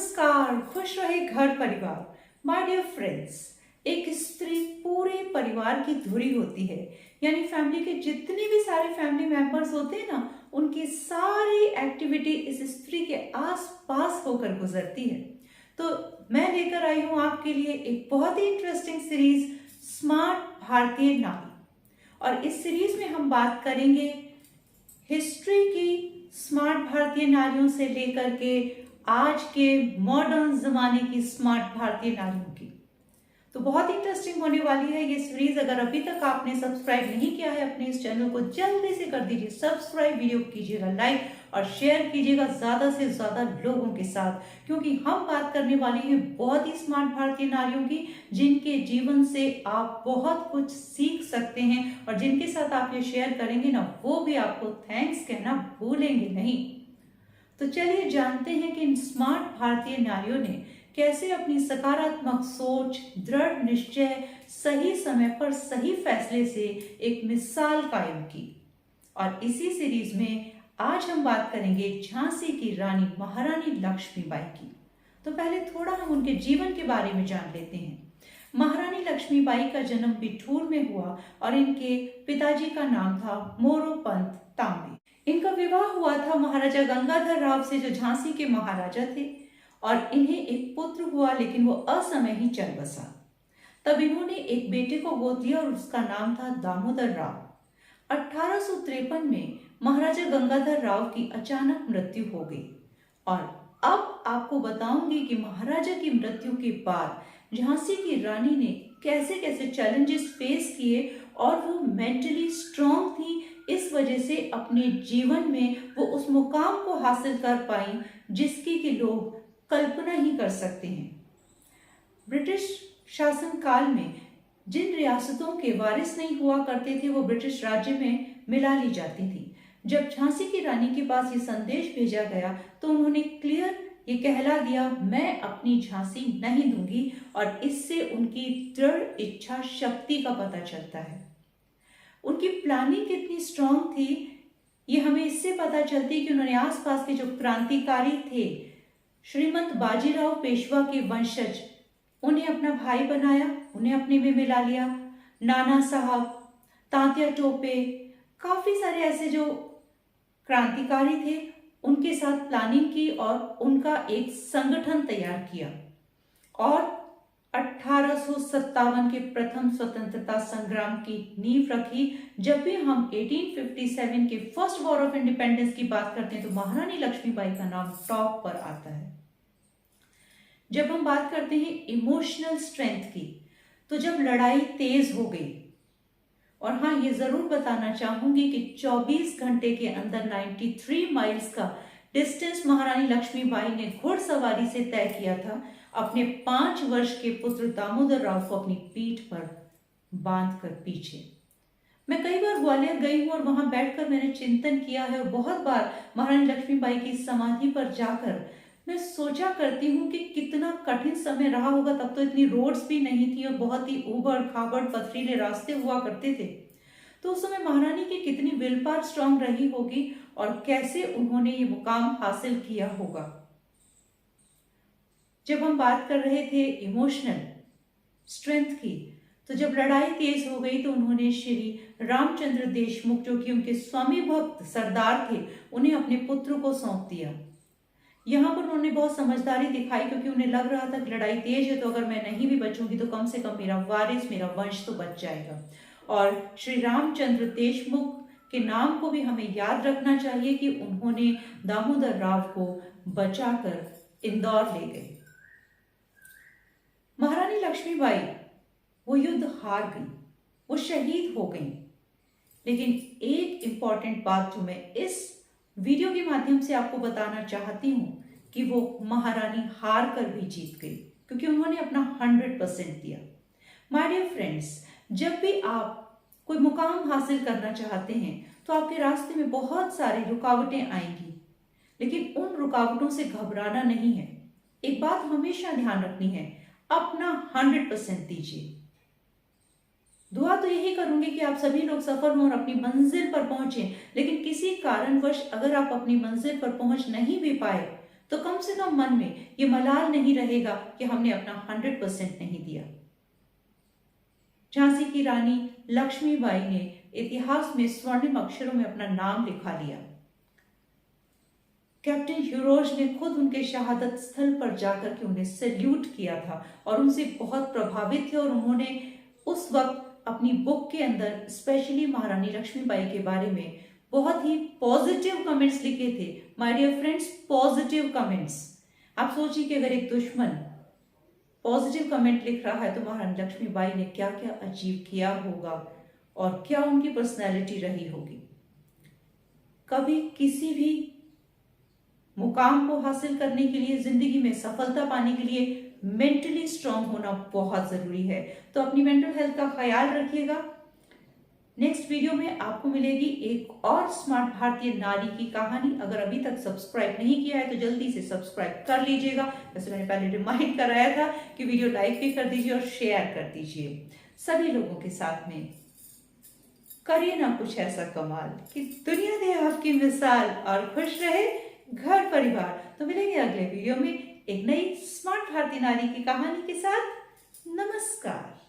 नमस्कार। खुश रहे घर परिवार। माय डियर फ्रेंड्स, एक स्त्री पूरे परिवार की धुरी होती है। यानी फैमिली के जितने भी सारे फैमिली मेंबर्स होते हैं ना, उनकी सारी एक्टिविटी इस स्त्री के आस पास होकर गुजरती है। तो मैं लेकर आई हूँ आपके लिए एक बहुत ही इंटरेस्टिंग सीरीज, स्मार्ट भारतीय नारी। और इस सीरीज में हम बात करेंगे हिस्ट्री की स्मार्ट भारतीय नारियों से लेकर के आज के मॉडर्न जमाने की स्मार्ट भारतीय नारियों की। तो बहुत इंटरेस्टिंग होने वाली है ये सीरीज। अगर अभी तक आपने सब्सक्राइब नहीं किया है अपने इस चैनल को, जल्दी से कर दीजिए सब्सक्राइब, वीडियो कीजिएगा लाइक और शेयर कीजिएगा ज्यादा से ज्यादा लोगों के साथ, क्योंकि हम बात करने वाले हैं बहुत ही स्मार्ट भारतीय नारियों की, जिनके जीवन से आप बहुत कुछ सीख सकते हैं और जिनके साथ आप ये शेयर करेंगे ना, वो भी आपको थैंक्स कहना भूलेंगे नहीं। तो चलिए जानते हैं कि इन स्मार्ट भारतीय नारियों ने कैसे अपनी सकारात्मक सोच, दृढ़ निश्चय, सही समय पर सही फैसले से एक मिसाल कायम की। और इसी सीरीज में आज हम बात करेंगे झांसी की रानी महारानी लक्ष्मीबाई की। तो पहले थोड़ा हम उनके जीवन के बारे में जान लेते हैं। महारानी लक्ष्मीबाई का जन्म बिठूर में हुआ और इनके पिताजी का नाम था मोरोपंत तांबे। इनका विवाह हुआ था महाराजा गंगाधर राव से, जो झांसी के महाराजा थे, और इन्हें एक पुत्र हुआ, लेकिन वो असमय ही चल बसा। तब इन्होंने एक बेटे को गोद लिया और उसका नाम था दामोदर राव। 1853 में महाराजा गंगाधर राव की अचानक मृत्यु हो गई। और अब आपको बताऊंगी कि महाराजा की मृत्यु के बाद झांसी की रानी ने कैसे कैसे चैलेंजेस फेस किए और वो मेंटली स्ट्रांग थी। इस वजह से अपने जीवन में वो उस मुकाम को हासिल कर पाई जिसकी कि लोग कल्पना ही कर सकते हैं। ब्रिटिश शासन काल में जिन रियासतों के वारिस नहीं हुआ करते थे, वो ब्रिटिश राज्य में मिला ली जाती थी। जब झांसी की रानी के पास ये संदेश भेजा गया तो उन्होंने क्लियर ये कहला दिया, मैं अपनी झांसी नहीं दूंगी। और इससे उनकी दृढ़ इच्छा शक्ति का पता चलता है। उनकी प्लानिंग कितनी स्ट्रांग थी ये हमें इससे पता चलती है कि उन्होंने आसपास के जो क्रांतिकारी थे, श्रीमंत बाजीराव पेशवा के वंशज, उन्हें अपना भाई बनाया, उन्हें अपने में मिला लिया। नाना साहब, तात्या टोपे, काफी सारे ऐसे जो क्रांतिकारी थे, उनके साथ प्लानिंग की और उनका एक संगठन तैयार किया। और 1857 के प्रथम स्वतंत्रता संग्राम की नींव रखी। जब भी हम 1857 के फर्स्ट वॉर ऑफ इंडिपेंडेंस की बात करते हैं तो महारानी लक्ष्मीबाई का नाम टॉप पर आता है। जब हम बात करते हैं इमोशनल स्ट्रेंथ की, तो जब लड़ाई तेज हो गई, और हाँ ये जरूर बताना चाहूंगी कि 24 घंटे के अंदर 93 माइल्स का डिस्टेंस महारानी लक्ष्मीबाई ने घुड़सवारी से तय किया था, अपने 5 वर्ष के पुत्र दामोदर राव को अपनी पीठ पर बांधकर पीछे। मैं कई बार ग्वालियर गई हूं और वहां बैठकर मैंने चिंतन किया है, और बहुत बार महारानी लक्ष्मीबाई की समाधि पर जाकर मैं सोचा करती हूँ कि कितना कठिन समय रहा होगा। तब तो इतनी रोड्स भी नहीं थी और बहुत ही ऊबड़ खाबड़ पथरीले रास्ते हुआ करते थे। तो उस समय महारानी की कितनी विल पावर स्ट्रांग रही होगी और कैसे उन्होंने ये मुकाम हासिल किया होगा। जब हम बात कर रहे थे इमोशनल स्ट्रेंथ की, तो जब लड़ाई तेज हो गई तो उन्होंने श्री रामचंद्र देशमुख, जो कि उनके स्वामी भक्त सरदार थे, उन्हें अपने पुत्र को सौंप दिया। यहाँ पर उन्होंने बहुत समझदारी दिखाई, क्योंकि उन्हें लग रहा था कि लड़ाई तेज है तो अगर मैं नहीं भी बचूंगी तो कम से कम मेरा वारिस, मेरा वंश तो बच जाएगा। और श्री रामचंद्र देशमुख के नाम को भी हमें याद रखना चाहिए कि उन्होंने दामोदर राव को बचाकर इंदौर ले गए। महारानी लक्ष्मीबाई वो युद्ध हार गई, वो शहीद हो गई। लेकिन एक इंपॉर्टेंट बात जो मैं इस वीडियो के माध्यम से आपको बताना चाहती हूं कि वो महारानी हार कर भी जीत गई, क्योंकि उन्होंने अपना 100% दिया। माय डियर फ्रेंड्स, जब भी आप कोई मुकाम हासिल करना चाहते हैं तो आपके रास्ते में बहुत सारी रुकावटें आएंगी, लेकिन उन रुकावटों से घबराना नहीं है। एक बात हमेशा ध्यान रखनी है, अपना 100% दीजिए। दुआ तो यही करूंगी कि आप सभी लोग सफल हों और अपनी मंजिल पर पहुंचे। लेकिन किसी कारणवश अगर आप अपनी मंजिल पर पहुंच नहीं भी पाए तो कम से कम मन में ये मलाल नहीं रहेगा कि हमने अपना 100% नहीं दिया। झांसी की रानी लक्ष्मीबाई ने इतिहास में स्वर्णिम अक्षरों में अपना नाम लिखा लिया। कैप्टन ह्यूरोज ने खुद उनके शहादत स्थल पर जाकर के उन्हें सैल्यूट किया था और उनसे बहुत प्रभावित थे, और उन्होंने उस वक्त अपनी बुक के अंदर स्पेशली महारानी लक्ष्मीबाई के बारे में बहुत ही पॉजिटिव कमेंट्स लिखे थे। My dear friends, positive comments. आप सोचिए कि अगर एक दुश्मन पॉजिटिव कमेंट लिख रहा है तो महारानी लक्ष्मीबाई ने क्या क्या अचीव किया होगा और क्या उनकी पर्सनैलिटी रही होगी। कभी किसी भी मुकाम को हासिल करने के लिए, जिंदगी में सफलता पाने के लिए मेंटली स्ट्रांग होना बहुत जरूरी है। तो अपनी मेंटल हेल्थ का ख्याल रखिएगा। नेक्स्ट वीडियो में आपको मिलेगी एक और स्मार्ट भारतीय नारी की कहानी। अगर अभी तक सब्सक्राइब नहीं किया है तो जल्दी से सब्सक्राइब कर लीजिएगा। वैसे मैंने पहले रिमाइंड कराया था कि वीडियो लाइक भी कर दीजिए और शेयर कर दीजिए सभी लोगों के साथ में। करिए ना कुछ ऐसा कमाल कि दुनिया दे आपकी मिसाल, और खुश रहे घर परिवार। तो मिलेंगे अगले वीडियो में एक नई स्मार्ट भारतीय नारी की कहानी के साथ। नमस्कार।